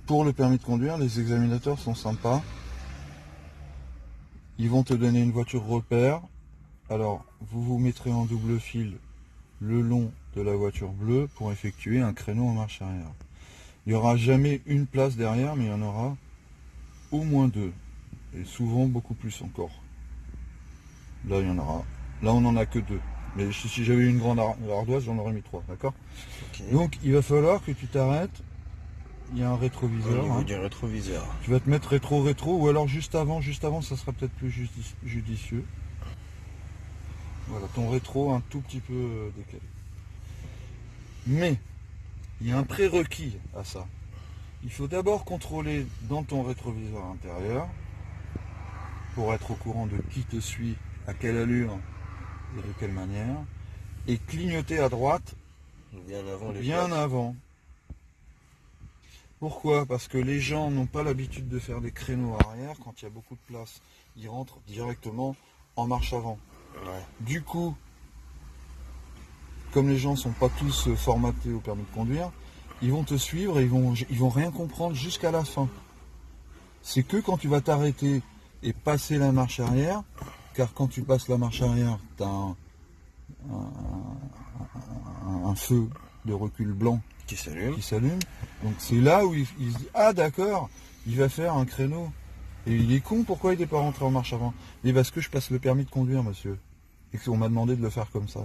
pour le permis de conduire, les examinateurs sont sympas. Ils vont te donner une voiture repère. Alors, vous vous mettrez en double fil le long de la voiture bleue pour effectuer un créneau en marche arrière. Il n'y aura jamais une place derrière, mais il y en aura au moins deux. Et souvent beaucoup plus encore. Là, il y en aura. Là, on n'en a que deux. Mais si j'avais une grande ardoise, j'en aurais mis trois, d'accord? Okay. Donc, il va falloir que tu t'arrêtes. Il y a un rétroviseur. Au niveau du rétroviseur. Tu vas te mettre rétro, ou alors juste avant, ça sera peut-être plus judicieux. Voilà, ton rétro un tout petit peu décalé. Mais, il y a un prérequis à ça. Il faut d'abord contrôler dans ton rétroviseur intérieur, pour être au courant de qui te suit, à quelle allure et de quelle manière, et clignoter à droite bien avant. Pourquoi? Parce que les gens n'ont pas l'habitude de faire des créneaux arrière quand il y a beaucoup de place. Ils rentrent directement en marche avant. Ouais. Du coup, comme les gens ne sont pas tous formatés au permis de conduire, ils vont te suivre et ils vont rien comprendre jusqu'à la fin. C'est que quand tu vas t'arrêter et passer la marche arrière, car quand tu passes la marche arrière, tu as un feu de recul blanc qui s'allume. Donc c'est là où il se dit, ah d'accord, il va faire un créneau. Et il est con, pourquoi il n'est pas rentré en marche avant? Mais parce que je passe le permis de conduire, monsieur. Et qu'on m'a demandé de le faire comme ça.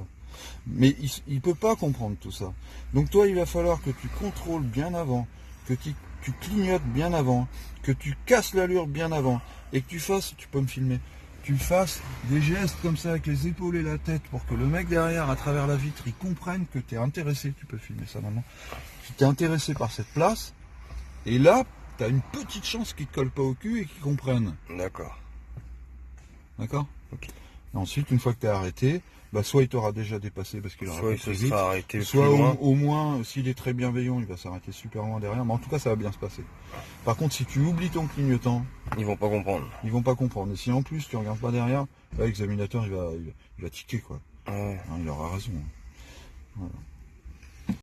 Mais il ne peut pas comprendre tout ça. Donc toi, il va falloir que tu contrôles bien avant, que tu clignotes bien avant, que tu casses l'allure bien avant, et que tu fasses, tu peux me filmer, tu fasses des gestes comme ça avec les épaules et la tête pour que le mec derrière, à travers la vitre, il comprenne que tu es intéressé, tu peux filmer ça maintenant, tu es intéressé par cette place, et là, tu as une petite chance qu'il ne te colle pas au cul et qu'il comprenne. D'accord. D'accord? Ok. Et ensuite, une fois que tu es arrêté, bah, soit il t'aura déjà dépassé parce qu'il aura soit il se vite, sera arrêté soit plus loin. au moins, s'il est très bienveillant, il va s'arrêter super loin derrière, mais en tout cas, ça va bien se passer. Par contre, si tu oublies ton clignotant, ils vont pas comprendre. Ils vont pas comprendre. Et si en plus tu regardes pas derrière, l'examinateur il va tiquer quoi. Ouais. Il aura raison. Voilà.